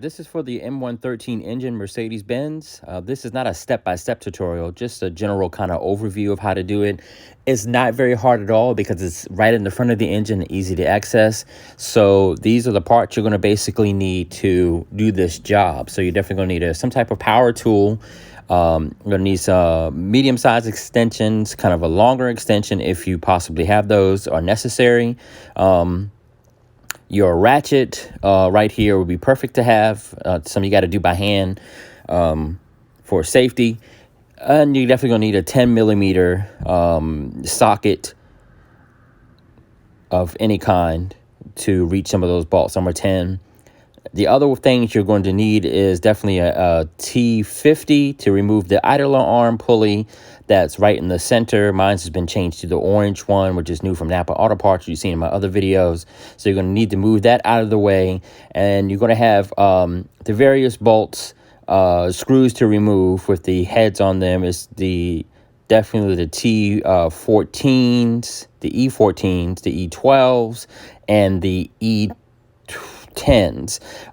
This is for the M113 engine Mercedes-Benz. This is not a step-by-step tutorial, just a general kind of overview of how to do it. It's not very hard at all because it's right in the front of the engine, easy to access. So these are the parts you're going to basically need to do this job. So you're definitely going to need some type of power tool. You're going to need some medium-sized extensions, kind of a longer extension if you possibly have those are necessary. Your ratchet right here would be perfect to have. Some you got to do by hand for safety. And you're definitely going to need a 10 millimeter socket of any kind to reach some of those bolts. Number 10. The other things you're going to need is definitely a T50 to remove the idler arm pulley that's right in the center. Mine's has been changed to the orange one, which is new from Napa Auto Parts. You've seen in my other videos. So you're going to need to move that out of the way. And you're going to have the various bolts, screws to remove with the heads on them. Is definitely the T14s, the E14s, the E12s, and the E10s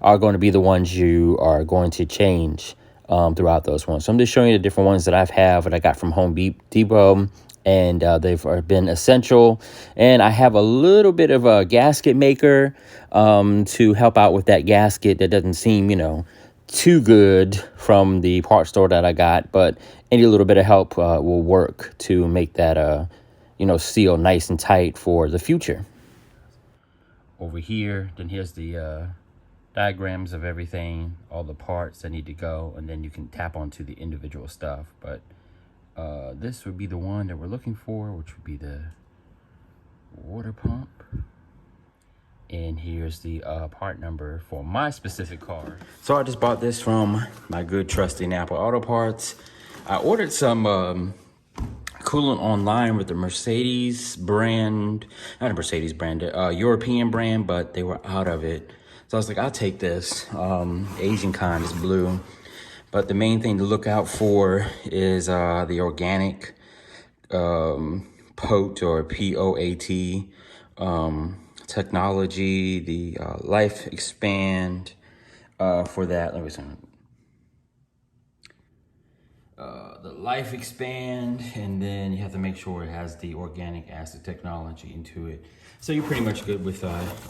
are going to be the ones you are going to change throughout those ones. So I'm just showing you the different ones that I got from Home Depot, and they've been essential. And I have a little bit of a gasket maker to help out with that gasket that doesn't seem, too good from the parts store that I got, but any little bit of help will work to make that, seal nice and tight for the future. Over here, then here's the diagrams of everything, all the parts that need to go, and then you can tap onto the individual stuff. But this would be the one that we're looking for, which would be the water pump. And here's the part number for my specific car. So I just bought this from my good trusty Napa Auto Parts. I ordered some coolant online with the Mercedes brand, not a Mercedes brand, European brand, but they were out of it. So I was like, I'll take this. Asian kind is blue. But the main thing to look out for is the organic POAT or POAT technology, the life expand for that. Let me see. The life expand, and then you have to make sure it has the organic acid technology into it. So you're pretty much good with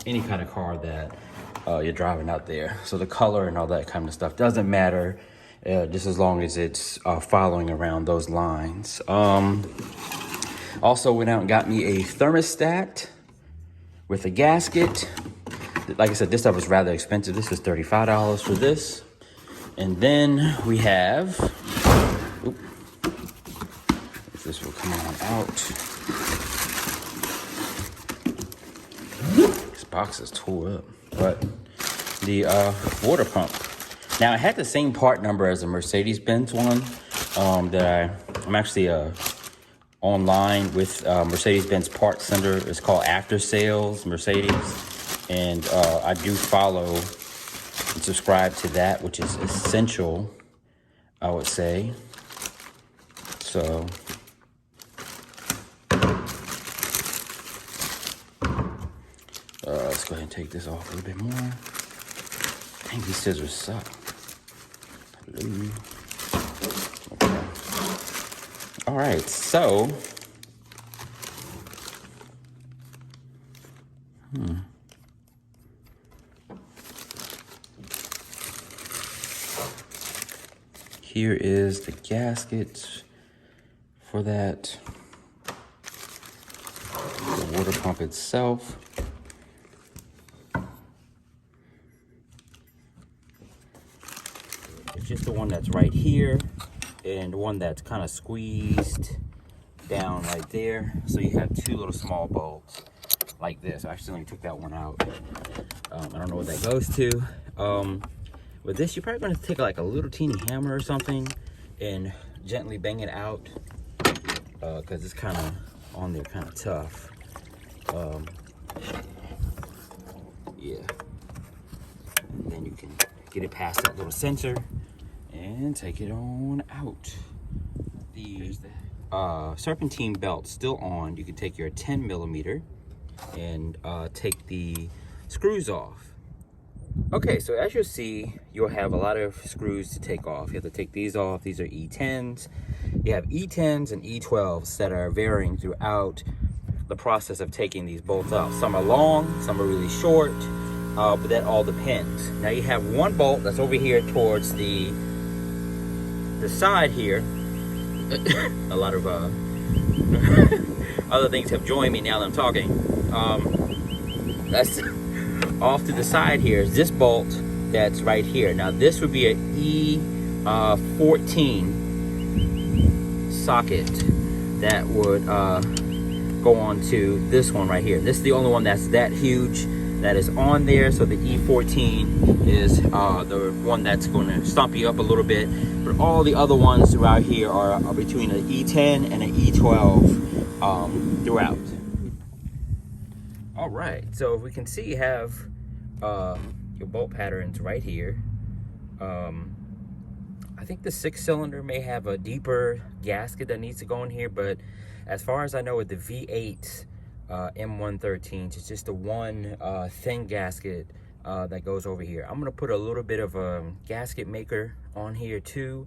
any kind of car that you're driving out there. So the color and all that kind of stuff doesn't matter, just as long as it's following around those lines. Also went out and got me a thermostat with a gasket. Like I said, this stuff was rather expensive. This is $35 for this. And then we have, if this will come on out. This box is tore up. But the water pump. Now I had the same part number as a Mercedes-Benz one I'm actually online with Mercedes-Benz Parts Center. It's called After Sales Mercedes, and I do follow and subscribe to that, which is essential, I would say. So let's go ahead and take this off a little bit more. I think these scissors suck. Hello. Okay. All right, so here is the gasket for that, the water pump itself. It's just the one that's right here and one that's kind of squeezed down right there. So you have two little small bulbs like this. I accidentally took that one out. I don't know what that goes to. With this, you're probably going to take like a little teeny hammer or something and gently bang it out, because it's kind of on there, kind of tough. Yeah. And then you can get it past that little sensor and take it on out. The serpentine belt still on. You can take your 10 millimeter and take the screws off. Okay, so as you'll see, you'll have a lot of screws to take off. You have to take these off. These are E10s. You have E10s and E12s that are varying throughout the process of taking these bolts off. Some are long, some are really short, but that all depends. Now you have one bolt that's over here towards the side here. A lot of other things have joined me now that I'm talking. That's off to the side here is this bolt that's right here. Now this would be an E14 socket that would go on to this one right here. This is the only one that's that huge that is on there. So the E14 is the one that's going to stomp you up a little bit. But all the other ones throughout here are between an E10 and an E12 throughout. All right, so if we can see, you have your bolt patterns right here. I think the 6-cylinder may have a deeper gasket that needs to go in here, but as far as I know with the V8 M113s, it's just the one thin gasket that goes over here. I'm gonna put a little bit of a gasket maker on here too,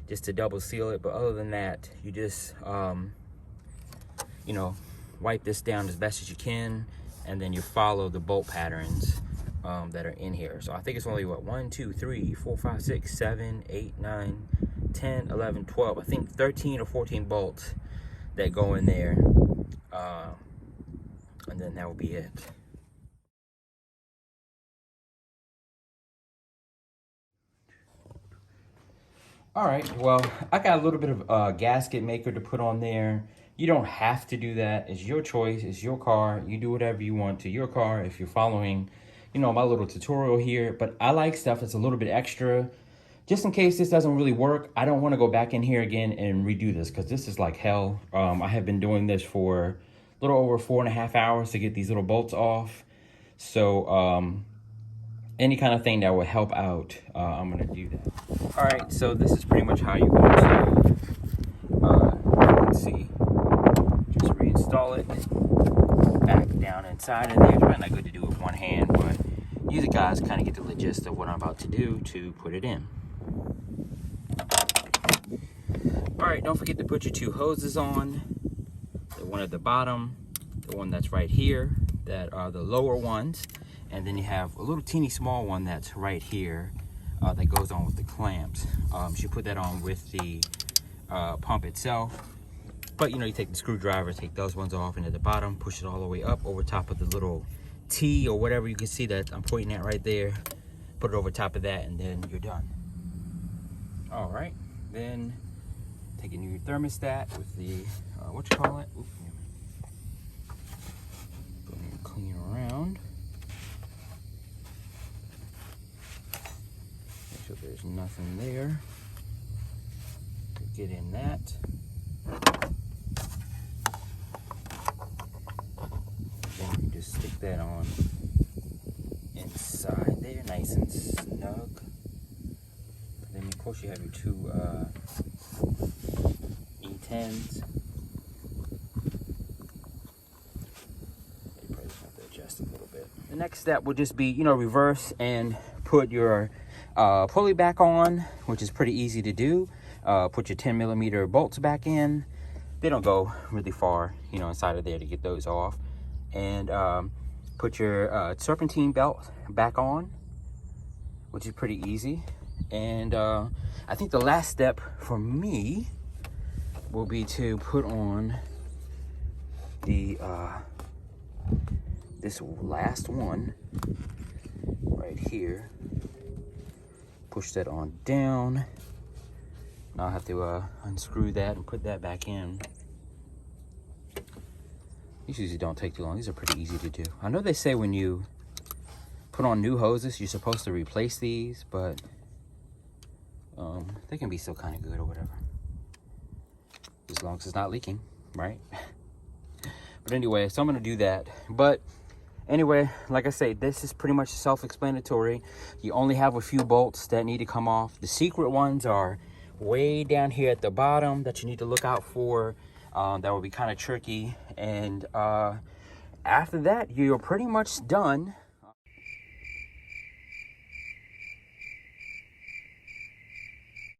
just to double seal it, but other than that, you just you know, wipe this down as best as you can, and then you follow the bolt patterns that are in here. So I think it's only what, 1, 2, 3, 4, 5, 6, 7, 8, 9, 10, 11, 12. I think 13 or 14 bolts that go in there, and then that will be it. All right, well, I got a little bit of gasket maker to put on there. You don't have to do that. It's your choice. It's your car. You do whatever you want to your car if you're following, you know, my little tutorial here. But I like stuff that's a little bit extra. Just in case this doesn't really work, I don't want to go back in here again and redo this because this is like hell. I have been doing this for a little over 4.5 hours to get these little bolts off. So any kind of thing that will help out, I'm going to do that. All right, so this is pretty much how you're going to, let's see, just reinstall it back down inside of there. It's probably not good to do with one hand, but you guys kind of get the gist of what I'm about to do to put it in. All right, don't forget to put your 2 hoses on, the one at the bottom, the one that's right here, that are the lower ones, and then you have a little teeny small one that's right here that goes on with the clamps. You should put that on with the pump itself. But you know, you take the screwdriver, take those ones off, and at the bottom, push it all the way up over top of the little T or whatever you can see that I'm pointing at right there. Put it over top of that, and then you're done. All right, then taking your thermostat with the, what you call it? Oop, clean around. Make sure there's nothing there. Get in that. Then you just stick that on inside there, nice and snug. Then of course you have your 2 E10s. You probably just have to adjust a little bit. The next step would just be, you know, reverse and put your pulley back on, which is pretty easy to do. Put your 10mm bolts back in. They don't go really far, you know, inside of there to get those off. And put your serpentine belt back on, which is pretty easy. And I think the last step for me will be to put on the this last one right here. Push that on down. Now I'll have to unscrew that and put that back in. These usually don't take too long. These are pretty easy to do. I know they say when you put on new hoses, you're supposed to replace these, but they can be still kind of good or whatever. As long as it's not leaking, right? But anyway, so I'm gonna do that. But anyway, like I say, this is pretty much self-explanatory. You only have a few bolts that need to come off. The secret ones are way down here at the bottom that you need to look out for. That will be kind of tricky. And after that, you're pretty much done